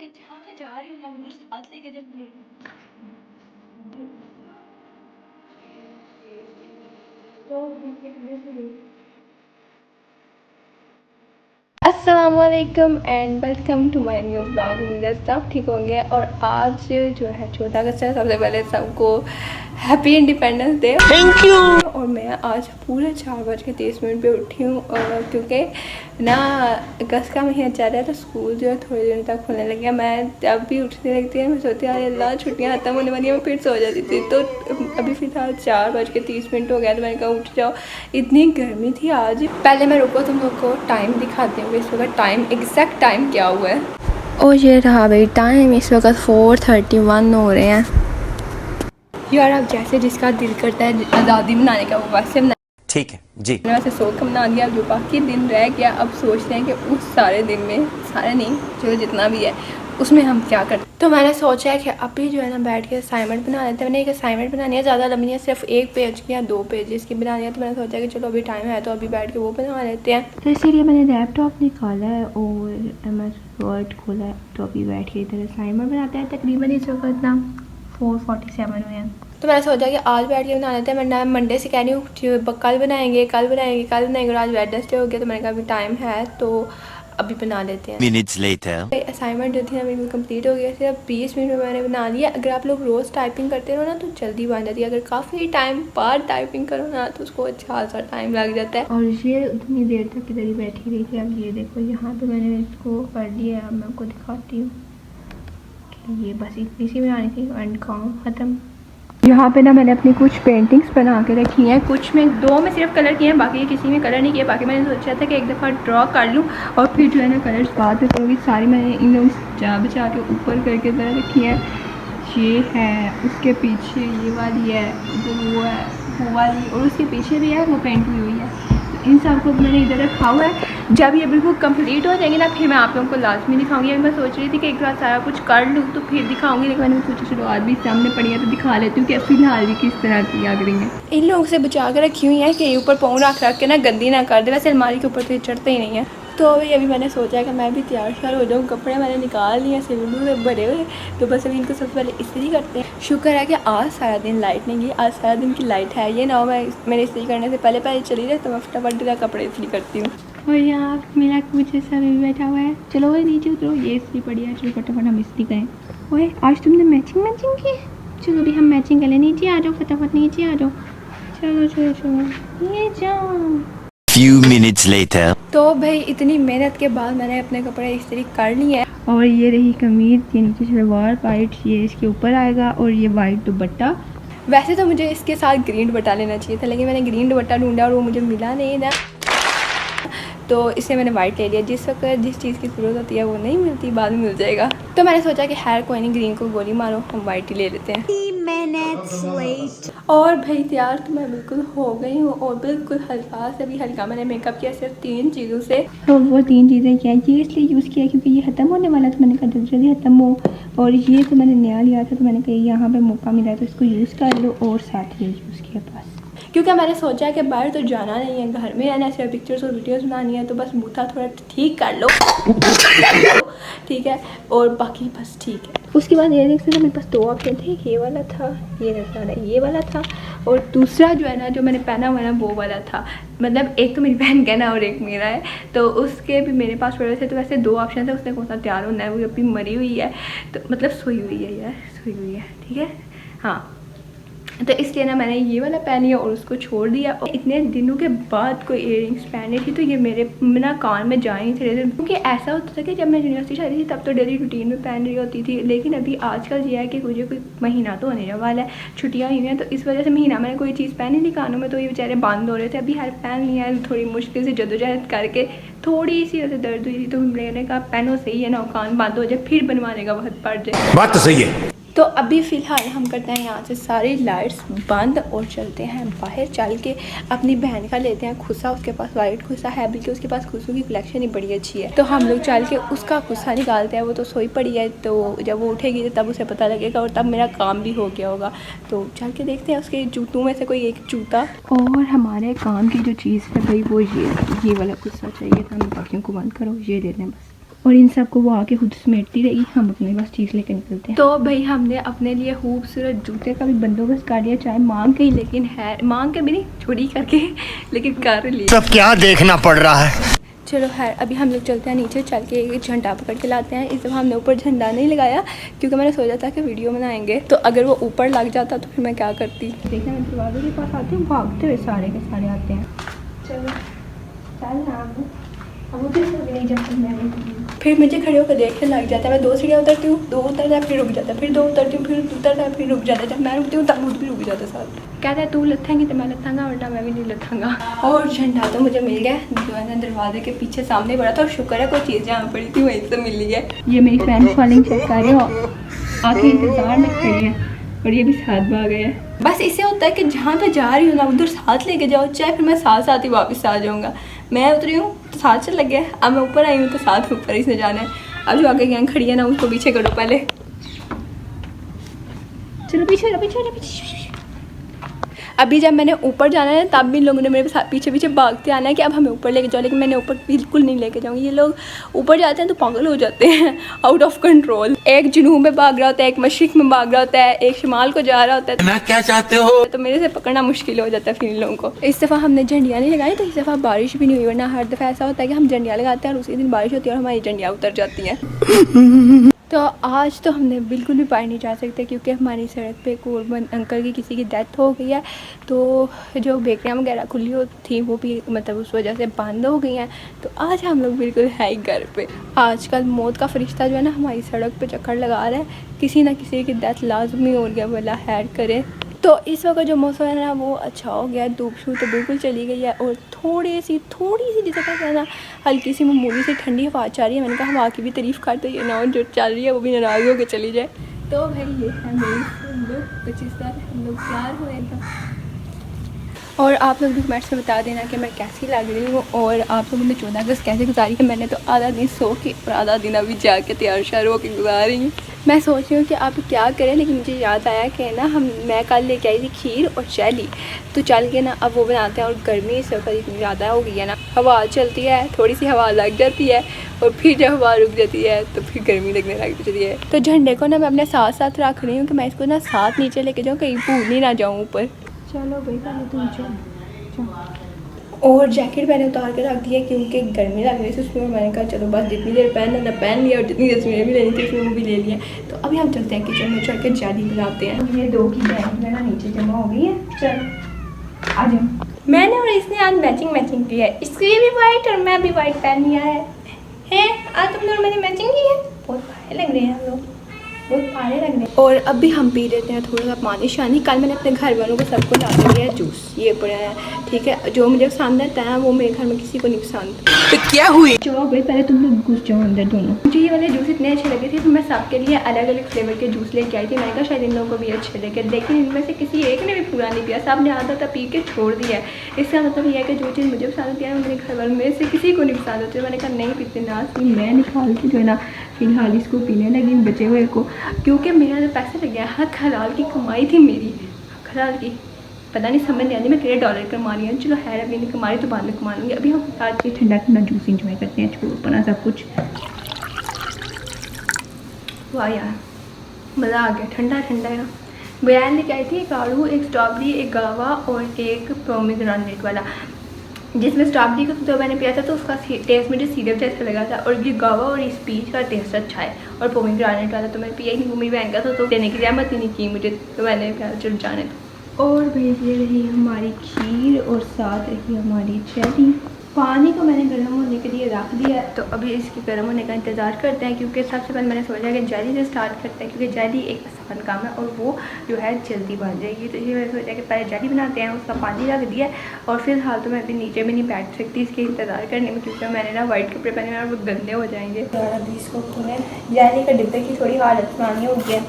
जहाँ मैं जा रही हूँ ना मुझे साथ लेके चल। अस्सलामुअलैकुम and welcome to my new blog. उम्मीद सब ठीक होंगे। और आज जो है 14 अगस्त है। सबसे पहले सबको happy independence day, thank you. और मैं आज पूरे 4:30 पे उठी हूँ क्योंकि ना अगस्त का महीना चल रहा है तो स्कूल जो है थोड़े दिनों तक खुलने लग गया। मैं जब भी उठने लगती है मैं सोचती हूँ अल्लाह छुट्टियाँ खत्म होने वाली है, मैं फिर सो जाती थी। तो अभी फ़िलहाल 4:30 हो गया तो मैंने कहा उठ जाओ। इतनी गर्मी थी आज। पहले मैं रुको तुम लोग को टाइम दिखाती हूँ इस वक्त टाइम एग्जैक्ट टाइम क्या हुआ है। और ये रहा भाई टाइम, इस वक्त 4:31 हो रहे हैं। यार अब जैसे जिसका दिल करता है आज़ादी मनाने का वो वैसे मना, ठीक है जी। मैंने वैसे सो का मना दिया। अब जो बाकी दिन रह गया अब सोचते हैं कि उस सारे दिन में, सारे नहीं जो जितना भी है उसमें हम क्या करते। तो मैंने सोचा है कि अभी जो है ना बैठ के असाइनमेंट बना लेते हैं। मैंने एक असाइनमेंट बनानी है, ज़्यादा लंबी है, सिर्फ 1 पेज की या 2 पेजेस की बनानी है। तो मैंने सोचा कि चलो अभी टाइम है तो अभी बैठ के वो बना लेते हैं। तो इसीलिए मैंने लैपटॉप निकाला है और MS वर्ड खोला है। तो अभी बैठ के इधर असाइनमेंट बनाते हैं। तकरीबन इस वक्त ना 4:47 हुए हैं। तो मैंने सोचा कि आज बैठ के बना लेते हैं। मैं मंडे से कह रही हूँ कल बनाएंगे कल बनाएंगे कल बनाएंगे और आज वेडनेसडे हो गया तो मैंने कहा अभी टाइम है तो अभी बना लेते हैं। मिनट्स लेटर असाइनमेंट जो थी ना बिल्कुल कंप्लीट हो गया। सिर्फ 20 मिनट में मैंने बना लिया। अगर आप लोग रोज़ टाइपिंग करते रहो ना तो जल्दी बन जाती है। अगर काफ़ी टाइम बाद टाइपिंग करो ना तो उसको अच्छा सा टाइम लग जाता है। और ये उतनी देर तक इधर ही बैठी रही थी। अब ये देखो यहाँ पे मैंने इसको कर लिया है। अब मैं आपको दिखाती हूँ कि ये बस इतनी सी बनानी थी एंड काम ख़त्म। यहाँ पे ना मैंने अपनी कुछ पेंटिंग्स बना के रखी हैं। कुछ में 2 में सिर्फ कलर किए हैं, बाकी किसी में कलर नहीं किया। बाकी मैंने सोचा था कि एक दफ़ा ड्रॉ कर लूँ और फिर जो है ना कलर्स बाद में करूँगी। सारी मैंने इन लोग जा बचा के ऊपर करके तरह रखी है। ये है, उसके पीछे ये वाली है, जो वो है वो वाली, और उसके पीछे भी है वो पेंट हुई हुई है। तो इन सब को मैंने इधर रखा हुआ है। जब ये बिल्कुल कंप्लीट हो जाएंगे ना फिर मैं आप लोगों को लाजमी दिखाऊंगी। अभी मैं सोच रही थी कि एक बार सारा कुछ कर लूँ तो फिर दिखाऊंगी, लेकिन मैंने सोचा चलो आज भी सामने पड़ी है तो दिखा लेती हूँ कि फिलहाल भी किस तरह की लग रही है। इन लोगों से बचा कर रखी हुई है कि ऊपर पाँव रख के ना गंदी ना कर दे। वैसे अलमारी के ऊपर तो ये चढ़ते ही नहीं है। तो अभी मैंने सोचा है कि मैं भी तैयार श्यार हो जाऊँ। कपड़े मैंने निकाल लिए सिल्लू से भरे हुए। तो बस अभी इनको सबसे पहले इस्त्री करते हैं। शुक्र है कि आज सारा दिन लाइट नहीं गई, आज सारा दिन की लाइट है। ये ना हो मेरे इस्त्री करने से पहले चली जाए तो मैं फटाफट कपड़े इस्त्री करती हूँ। और यहाँ मेरा कुछ ऐसा भी बैठा हुआ है। चलो वो नीचे उतरो, ये इस्त्री पड़ी है। चलो फटाफट हम इस्त्री करें। ओए आज तुमने मैचिंग की। चलो अभी हम मैचिंग कर लें। नीचे आ जाओ, फटाफट नीचे आ जाओ। चलो चलो चलो ये जाओ। Few minutes later. तो भाई इतनी मेहनत के बाद मैंने अपने कपड़े इस्त्री कर लिए हैं। और ये रही कमीज, ये नीचे सलवार वाइट, ये इसके ऊपर आएगा और ये वाइट दुपट्टा। वैसे तो मुझे इसके साथ ग्रीन दुपट्टा लेना चाहिए था, लेकिन मैंने ग्रीन दुपट्टा ढूंढा और वो मुझे मिला नहीं था, तो इससे मैंने वाइट ले लिया। जिस वक्त जिस चीज़ की ज़रूरत होती है वो नहीं मिलती, बाद में मिल जाएगा। तो मैंने सोचा कि खैर कोई नहीं, ग्रीन को गोली मारो, हम वाइट ही ले लेते हैं। 3 minutes late. और भाई तैयार तो मैं बिल्कुल हो गई हूँ और बिल्कुल हल्का से भी हल्का मैंने मेकअप किया सिर्फ 3 चीज़ों से। तो वो 3 चीज़ें क्या है, ये इसलिए यूज़ किया क्योंकि ये ख़त्म होने वाला था। मैंने कहा जल्दी ख़त्म हो। और ये तो मैंने नया लिया था तो मैंने कहा यहाँ पे मौका मिला तो इसको यूज़ कर लो। और साथ ये यूज़ किया बस, क्योंकि मैंने सोचा कि बाहर तो जाना नहीं है, घर में आना, सिर्फ पिक्चर्स और वीडियोस बनानी है, तो बस बूथा थोड़ा ठीक कर लो ठीक है, और बाकी बस ठीक है। उसके बाद ये देख सकते मेरे पास 2 ऑप्शन थे, ये वाला था, ये वाला था, और दूसरा जो है ना जो मैंने पहना हुआ है ना वो वाला था। मतलब एक तो मेरी बहन का ना और एक मेरा है, तो उसके भी मेरे पास पड़े थे। तो वैसे 2 ऑप्शन थे, उसने कौन सा तैयार होना है, वो अभी मरी हुई है, तो मतलब सोई हुई है यार, सोई हुई है, ठीक है हाँ। तो इसलिए ना मैंने ये वाला पहन लिया और उसको छोड़ दिया। और इतने दिनों के बाद कोई इयररिंग्स पहनी थी तो ये मेरे ना कान में जा ही थे, क्योंकि ऐसा होता था कि जब मैं यूनिवर्सिटी जा रही थी तब तो डेली रूटीन में पहन रही होती थी। लेकिन अभी आजकल ये है कि मुझे कोई महीना तो होने वाला है, छुट्टियाँ हुई हैं, तो इस वजह से महीना मैंने कोई चीज़ पहनी नहीं कानों में, तो ये बेचारे बंद हो रहे थे। अभी हर पहन लिया है, थोड़ी मुश्किल से जदोजहद करके, थोड़ी सी ऐसे दर्द हुई थी तो मैंने कहा पहनो सही है ना, कान बंद हो जाए फिर बनवाने का वक्त पड़ जाए। बात तो सही है। तो अभी फ़िलहाल हम करते हैं यहाँ से सारी लाइट्स बंद और चलते हैं बाहर। चल के अपनी बहन का लेते हैं खुस्सा, उसके पास वाइट खुस्सा है, बल्कि उसके पास खुस्सों की कलेक्शन ही बड़ी अच्छी है। तो हम लोग चल के उसका खुस्सा निकालते हैं। वो तो सोई पड़ी है, तो जब वो उठेगी तो तब उसे पता लगेगा और तब मेरा काम भी हो गया होगा। तो चल के देखते हैं उसके जूतों में से कोई एक जूता। और हमारे काम की जो चीज़ है भाई वो ये वाला खुस्सा चाहिए था। हम बाकियों को बंद करो, ये ले लें बस। और इन सबको वो आके खुद समेटती रही, हम अपने पास चीज़ लेकर निकलते हैं। तो भाई हमने अपने लिए खूबसूरत जूते का भी बंदोबस्त कर लिया, चाहे मांग के ही, लेकिन है मांग के भी नहीं, चोरी करके लेकिन कर लिया। सब क्या देखना पड़ रहा है। चलो खैर, अभी हम लोग चलते हैं नीचे, चल के एक झंडा पकड़ के लाते हैं। इस दफ़ा हमने ऊपर झंडा नहीं लगाया क्योंकि मैंने सोचा था कि वीडियो बनाएंगे, तो अगर वो ऊपर लग जाता तो फिर मैं क्या करती। देखना, मैं दरवाजे के पास आती हूँ, भागते हुए सारे के सारे आते हैं। चलो चल ना, नहीं जाती मैं, फिर मुझे खड़े होकर देखने लग जाता है। मैं 2 सीढ़ियाँ उतरती हूँ, 2 उतरता है, फिर रुक जाता है, फिर 2 उतरती हूँ, फिर उतरता है, फिर रुक जाता है। जब मैं रुकती हूँ तब वो भी रुक जाता है साथ। कहता है तू लथेंगी तो मैं लथांगा, वरना मैं भी नहीं लथांगा। और झंडा तो मुझे मिल गया, जो है ना दरवाजे के पीछे सामने पड़ा था, और शुक्र है कोई चीज़ जहाँ पड़ी थी वहीं से मिल है। ये मेरी फैन फॉलोइंग चेक कर रहे हो, आके इंतज़ार में खड़ी है, और ये भी साथ भाग गए हैं। बस इससे होता है कि जहाँ पे जा रही हूँ ना उधर साथ लेके जाओ, चाहे फिर मैं साथ साथ ही वापस आ जाऊँगा। मैं उतरी हूँ तो साथ से लग गया, अब मैं ऊपर आई हूँ तो साथ ऊपर ही से जाना है। अब जो आगे गैंग खड़ी है ना उसको पीछे करो पहले। चलो पीछे पीछे। अभी जब मैंने ऊपर जाना है तब भी लोगों ने मेरे पीछे पीछे भागते आना है कि अब हमें ऊपर लेके जाओ, लेकिन मैंने ऊपर बिल्कुल नहीं लेके जाऊँगी। ये लोग ऊपर जाते हैं तो पागल हो जाते हैं, आउट ऑफ कंट्रोल। एक जुनूब में भाग रहा होता है, एक मशरिक में भाग रहा होता है, एक शिमाल को जा रहा होता है। मैं क्या चाहते हो? तो मेरे से पकड़ना मुश्किल हो जाता है फिर इन लोगों को। इस दफ़ा हमने झंडियाँ नहीं लगाई, तो इस दफ़ा बारिश भी नहीं हुई, वरना हर दफ़ा ऐसा होता है कि हम झंडियाँ लगाते हैं और उसी दिन बारिश होती है और हमारी झंडियाँ उतर जाती हैं। तो आज तो हमने बिल्कुल भी बाहर नहीं जा सकते क्योंकि हमारी सड़क पे एक और अंकल की किसी की डेथ हो गई है, तो जो बेकरियाँ वगैरह खुली थी वो भी मतलब उस वजह से बंद हो गई हैं। तो आज हम लोग बिल्कुल है ही घर पे। आजकल मौत का फरिश्ता जो है ना हमारी सड़क पे चक्कर लगा रहा है, किसी ना किसी की डेथ लाजमी हो गया, भला खैर करे। तो इस वक्त जो मौसम है ना वो अच्छा हो गया, धूप शूप तो बिल्कुल चली गई है, और थोड़ी सी जिसे कहते हैं ना हल्की सी मामूली सी ठंडी हवा चल रही है। मैंने कहा हवा की भी तारीफ़ करते ये ना, और जो चल रही है वो भी नाराज़ होकर चली जाए। तो भाई ये है मेरी लोग 25 साल हम लोग तैयार हुए थे। और आप लोग भी कमेंट्स में बता देना कि मैं कैसी लग रही हूँ, और आप लोगों ने 14 अगस्त कैसे गुजारी है। मैंने तो आधा दिन सो के और आधा दिन अभी जाके तैयार श्यार होकर गुजार रही हूँ। मैं सोच रही हूँ कि आप क्या करें, लेकिन मुझे याद आया कि ना मैं कल लेके आई थी खीर और जैली, तो चल के ना अब वो बनाते हैं। और गर्मी इस वक्त इतनी ज़्यादा हो गई है ना, हवा चलती है, थोड़ी सी हवा लग जाती है, और फिर जब हवा रुक जाती है तो फिर गर्मी लगने लग जाती है। तो झंडे को ना मैं अपने साथ साथ रख रही हूँ कि मैं इसको ना साथ नीचे लेके जाऊँ, कहीं भूल ही ना जाऊँ ऊपर। चलो भाई पहले तुम चलो। और जैकेट मैंने उतार के रख दिया क्योंकि गर्मी लग रही थी उसमें। मैंने कहा चलो बस जितनी देर पहनना था पहन लिया, और जितनी तस्वीरें भी लेनी थी उसमें वो भी ले लिया। तो अभी हम चलते हैं किचन में, चढ़ के जैली बनाते हैं। ये 2 की बैग मेरा नीचे जमा हो गई है। चल आ जाओ। मैंने और इसने आज मैचिंग की है, इसकी भी वाइट और मैं भी वाइट पहन लिया है। आज तुम लोग मैंने मैचिंग की है, बहुत प्यारे लग रहे हैं हम लोग, बहुत प्यारे लग रहे हैं। और अभी हम पी लेते हैं थोड़ा सा पानी शानी। कल मैंने अपने घर वालों को सबको ला दिया है जूस, ये पड़ा है ठीक है। जो मुझे पसंद आता है वो मेरे घर में किसी को नहीं पसंद। तो क्या हुई? चलो भाई पहले तुम लोग घुस जाओ अंदर दोनों। मुझे ये वाले जूस इतने अच्छे लगे थे तो मैं सबके लिए अलग अलग फ्लेवर के जूस लेके आई थी। मैंने कहा शायद इन लोगों को भी अच्छे लगे, लेकिन इनमें से किसी एक ने भी पूरा नहीं पिया, सब ने आधा था पी के छोड़ दिया है। इसका मतलब ये है कि जो चीज़ मुझे पसंद होती है मेरे घर वालों में से किसी को नहीं पसंद होती। मैंने कहा नहीं पीते ना, मैं निकाल के जो है ना फिलहाल इसको पीने लगी बचे हुए को, क्योंकि मेरा जो पैसे लगे हैं हक हलाल की कमाई थी मेरी, हलाल की पता नहीं समझ नहीं आती मैं कितने डॉलर कमा रही हूँ। चलो खैर अभी नहीं कमा रही तो बाद में कमा लूँगी। अभी हम आज ये ठंडा ठंडा जूस इंजॉय करते हैं, छोड़ पना सब कुछ। वाह यार मज़ा आ गया, ठंडा ठंडा है। बयान लेके आई थी एक आड़ू, एक स्ट्रॉबेरी, एक गावा और एक पोमीग्रेनेट वाला। जिसमें स्ट्रॉबेरी का तो मैंने पिया था तो उसका टेस्ट मुझे सिरप जैसा लगा था, और ये गावा और इस पीच का टेस्ट अच्छा है। और पोमीग्रेनेट वाला तो मैंने पिया ही नहीं, वो मेरी बहन का था तो देने की जहमत ही नहीं की मुझे, तो मैंने कहा चलो जाने दो। और भाई ये रही हमारी खीर और साथ रही हमारी जैली। पानी को मैंने गर्म होने के लिए रख दिया, तो अभी इसके गर्म होने का इंतज़ार करते हैं, क्योंकि सबसे पहले मैंने सोचा कि जैली से स्टार्ट करते हैं, क्योंकि जैली एक आसान काम है और वो जो है जल्दी बन जाएगी। तो ये मैंने सोचा कि पहले जैली बनाते हैं, उसका पानी रख दिया। और फिलहाल तो मैं अभी नीचे में नहीं बैठ सकती इसके इंतज़ार करने में, क्योंकि मैंने ना वाइट कपड़े पहने और वो गंदे हो जाएंगे। और अभी इसको खुले जैली का डिब्बे की थोड़ी हालत पुरानी हो गई है,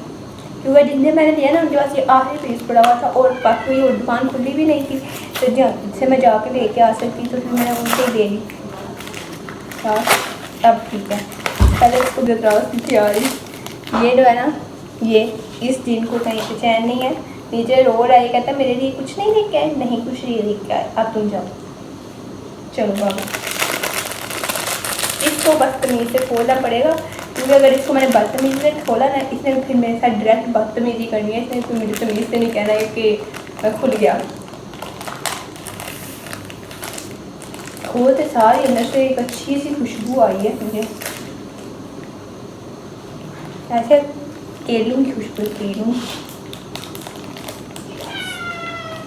क्योंकि जितने मैंने दिया ना उनके पास ये आखिरी पीस पड़ा हुआ था, और बाकी ये दुकान खुली भी नहीं थी, तो जिससे मैं जाके लेके आ सकती, तो फिर मैंने उनको दे दी। हाँ अब ठीक है, पहले इसको बताओ तैयारी। ये जो है ना ये इस दिन को कहीं पे चैन नहीं है, नीचे रो रहा है, कहता है मेरे लिए कुछ नहीं लेके आए, नहीं कुछ नहीं लेके आए, अब तुम जाओ। चलो बाबा इस इसको बदतमीज़ी से खोलना पड़ेगा, क्योंकि अगर इसको मैंने बदतमीज़ी से खोला ना, इसने फिर मेरे साथ डायरेक्ट बदतमीज़ी करनी है। इसने फिर मुझे तमीज़ से नहीं कहना है कि खुल गया। खोलते सारी अंदर से एक अच्छी सी खुशबू आई है मुझे, ऐसे केलों की खुशबू, केलों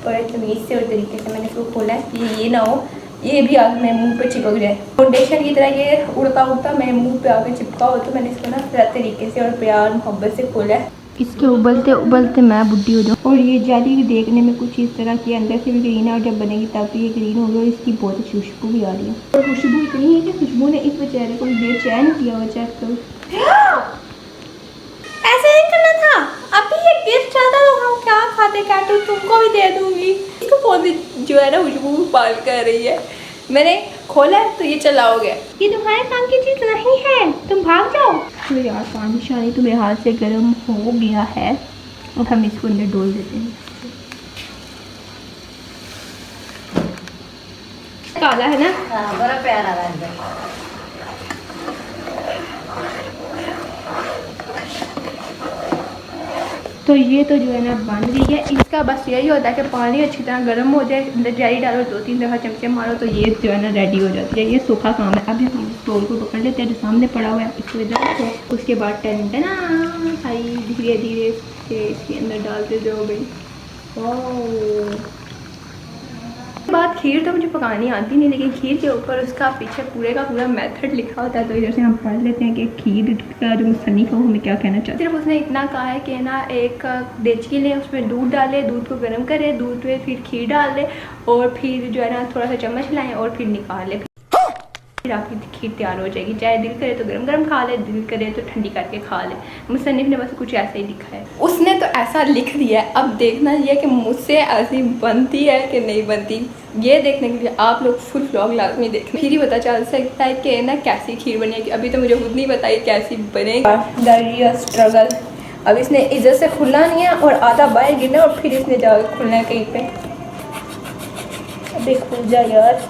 बड़े तमीज़ से और तरीके से मैंने इसको खोला है। ये ना हो ये भी आगे मेरे मुंह पे चिपक जाए। फाउंडेशन की तरह ये उड़ता उड़ता मेरे मुंह पे आके चिपका हो, तो मैंने इसको ना पूरा तरीके से और प्यार मोहब्बत से खोला है। इसके उबलते उबलते मैं बुढ़ी हो जाऊँ। और ये जेली भी देखने में कुछ इस तरह की, अंदर से भी ग्रीन है और जब बनेगी तब भी ये ग्रीन होगी और इसकी बहुत अच्छी खुशबू भी आ रही है। और खुशबू इतनी है कि खुशबू ने इस बेचारे को बेचैन किया हुआ। चेक करो, ऐसे नहीं करना था। अभी ये गिफ्ट चाहता तो हम क्या खाते कैटू, तुमको भी दे दूंगी। इसको पौधे जो है ना खुशबू पाल कर रही है। मैंने खोला है तो ये चला हो गया। ये तुम्हारे काम की चीज़ नहीं है, तुम भाग जाओ। तो यार पानी शानी तो मेरे हाथ से गर्म हो गया है और हम इसको अंदर डोल देते हैं। काला है ना, बड़ा प्यारा है। तो ये तो जो है ना बन रही है। इसका बस यही होता है कि पानी अच्छी तरह गर्म हो जाए, अंदर जाली डालो, 2-3 दफ़ा चमचे मारो तो ये जो है ना रेडी हो जाती है। ये सूखा काम है। अभी हम इस बोल को पकड़ लेते हैं जो सामने पड़ा हुआ है, इसको इधर रखो। उसके बाद टेंडना सारी धीरे धीरे से इसके अंदर डालते जाओ भाई। बात खीर तो मुझे पकानी आती नहीं, लेकिन खीर के ऊपर उसका पीछे पूरे का पूरा मेथड लिखा होता है, तो इधर से हम पढ़ लेते हैं कि खीर का जो मुसन्निफ़ है वो हमें क्या कहना चाहते हैं। सिर्फ उसने इतना कहा है कि ना एक देचकी लें, उसमें दूध डालें, दूध को गर्म करें, दूध में फिर खीर डाल दें और फिर जो है ना थोड़ा सा चम्मच लाएँ और फिर निकाल लें। फिर आपकी खीर तैयार हो जाएगी। चाहे दिल करे तो गरम गरम खा ले, दिल करे तो ठंडी करके खा ले। मुसन्निफ ने बस कुछ ऐसा ही लिखा है, उसने तो ऐसा लिख दिया है। अब देखना ये कि मुझसे ऐसी बनती है कि नहीं बनती, ये देखने के लिए आप लोग फुल व्लॉग लाजमी देखें, फिर ही पता चल सकता है कि ना कैसी खीर बनेगी। अभी तो मुझे खुद नहीं पता कैसी बनेगी। स्ट्रगल, अब इसने इज्जत से खुलना नहीं है और आधा बाहर गिरना और फिर इसने जाकर खुलना है कहीं पे। अभी खुल जा यार,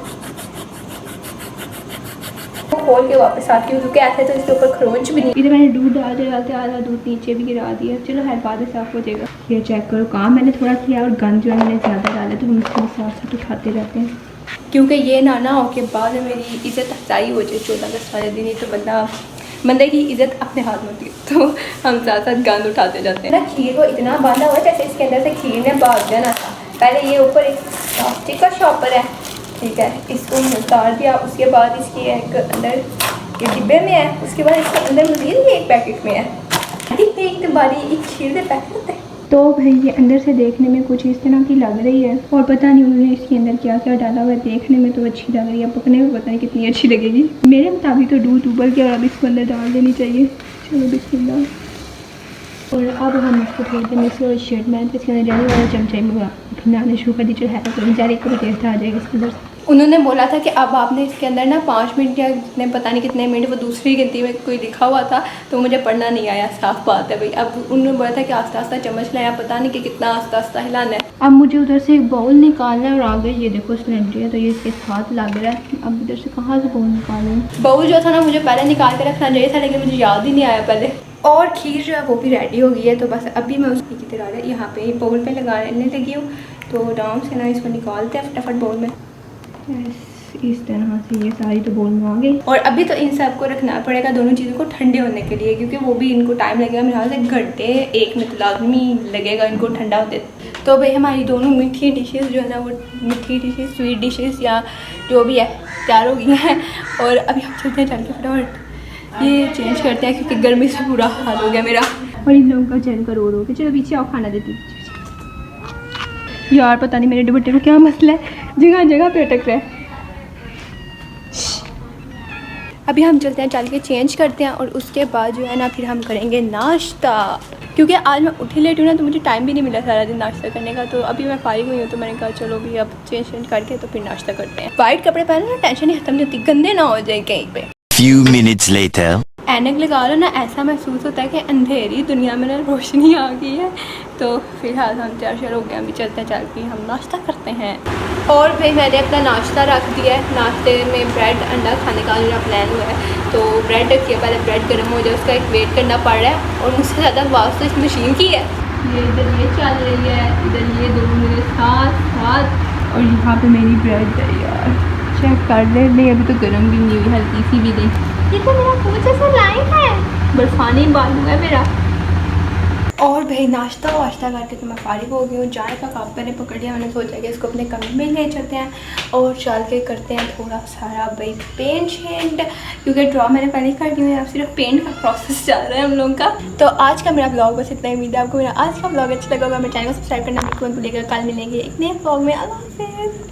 खोल के वापस आती हूँ क्योंकि ऐसे तो इसके ऊपर खरोंच भी नहीं। इधर मैंने दूध डालते डालते आधा दूध नीचे भी गिरा दिया। चलो हर बाद साफ हो जाएगा। ये चेक करो, काम मैंने थोड़ा किया और गंद जो है मैंने ज़्यादा डाला, तो हम इसको साथ साथ उठाते रहते हैं क्योंकि ये ना हो के बाद मेरी इज़्ज़त अफजाई हो जाए 14 अगस्त वाले दिन ही। तो बंदे की इज़्ज़त अपने हाथ में होती है, तो हम साथ साथ गंद उठाते जाते हैं ना। खीर को इतना बांधा हुआ जैसे इसके अंदर से खीर ने भाग जाना था। पहले ये ऊपर एक प्लास्टिक का शॉपर है, ठीक है, इसको उतार दिया। उसके बाद इसकी एक अंदर ये डिब्बे में है, उसके बाद इसके अंदर मज़ीद भी एक पैकेट में है। एक बारी एक खीर के पैकेट होते हैं। तो भाई ये अंदर से देखने में कुछ इस तरह की लग रही है और पता नहीं उन्होंने इसके अंदर क्या क्या डाला हुआ है। देखने में तो अच्छी लग रही है, पकने में पता नहीं कितनी अच्छी लगेगी। मेरे मुताबिक तो दूध उबल गया और अब इसको अंदर डाल देनी चाहिए। चलो बिस्मिल्लाह। और अब हम इसको थोड़ी देर मिक्स और शेड में इसके अंदर जाने वाला चमचे में फिर शुरू कर दीजिए। है तो जारी को टेस्ट आ जाएगा इसके अंदर। उन्होंने बोला था कि अब आपने इसके अंदर ना 5 मिनट या जितने पता नहीं कितने मिनट, वो दूसरी गिनती में कोई लिखा हुआ था तो मुझे पढ़ना नहीं आया, साफ बात है भाई। अब उन्होंने बोला था कि आस्ता आस्ता चम्मच लाया, पता नहीं कि कितना आस्ता आस्ता हिलाना है। अब मुझे उधर से एक बाउल निकालना है और आगे ये देखो सिलेंडर है तो ये इसके साथ लग रहा है। अब इधर से कहाँ से बाउल निकालूँ? बाउल जो था ना मुझे पहले निकाल के रखना चाहिए था, लेकिन मुझे याद ही नहीं आया पहले। और खीर जो है वो भी रेडी हो गई है, तो बस अभी मैं उसकी की तरह यहाँ पे बाउल पे लगाने लगी हूँ। तो आराम से ना इसको निकालते हैं फटाफट बाउल में। इस तरह से ये सारी तो बाउल में आ गई। और अभी तो इन सब को रखना पड़ेगा दोनों चीज़ों को ठंडे होने के लिए, क्योंकि वो भी इनको टाइम लगेगा। मेरे ख्याल से घंटे 1 मिनट लाजमी लगेगा इनको ठंडा होते। तो भाई हमारी दोनों मीठी डिशेस जो है ना, वो मीठी डिशेस, स्वीट डिशेस या जो भी है तैयार हो गई हैं। और अभी हम चलते हैं चल के फटाफट ये चेंज करते हैं, क्योंकि गर्मी से बुरा हाल हो गया मेरा और इन लोगों का चैन का रो के। चलो पीछे आओ, खाना देती यार। पता नहीं मेरे दुपट्टे को क्या मसला है, जगह जगह पे अटक रहा है। अभी हम चलते हैं, चल के चेंज करते हैं और उसके बाद जो है ना फिर हम करेंगे नाश्ता, क्योंकि आज मैं उठी लेट हूँ ना, तो मुझे टाइम भी नहीं मिला सारा दिन नाश्ता करने का। तो अभी मैं फारिग हुई हूँ, तो मैंने कहा चलो भी अब चेंज करके तो फिर नाश्ता करते हैं। वाइट कपड़े पहनना टेंशन ही खत्म नहीं होती, गंदे ना हो जाए कहीं पे। Few minutes later. ऐनक लगा लो ना, ऐसा महसूस होता है कि अंधेरी दुनिया में ना रोशनी आ गई है। तो फिलहाल हम तैयार हो गए, अभी चलते चल के हम नाश्ता करते हैं। और भाई मैंने अपना नाश्ता रख दिया है। नाश्ते में ब्रेड अंडा खाने का मेरा प्लान हुआ है, तो ब्रेड रखिए, पहले ब्रेड गर्म हो जाए, उसका एक वेट करना पड़ रहा है। और मुझसे ज़्यादा आवाज़ तो इस मशीन की है। ये इधर ये चल रही है, इधर ये दोनों मेरे साथ साथ, और यहाँ पे मेरी ब्रेड है यार, चेक कर ले। नहीं अभी तो गर्म भी नहीं हुई, हल्की सी भी नहीं। ये तो मेरा कुछ ऐसा लाइन है, बर्फानी बालू है मेरा। और भाई नाश्ता वाश्ता करके तो मैं फारिग हो गई हूँ। चाय का कप मैंने पकड़ लिया, मैंने सोचा कि इसको अपने कमरे में ले चलते हैं और चल के करते हैं थोड़ा सारा भाई पेंट शेंट, क्योंकि ड्रॉ मैंने पहले कर दी हुई है, अब सिर्फ पेंट का प्रोसेस चल रहा है हम लोगों का। तो आज का मेरा ब्लॉग बस इतना ही। उम्मीद है आपको मेरा आज का ब्लॉग अच्छा लगा होगा। मेरे चैनल को सब्सक्राइब करना बिल्कुल मत भूलिएगा। कल मिलेंगे एक नए ब्लॉग में। अल्लाह हाफिज़।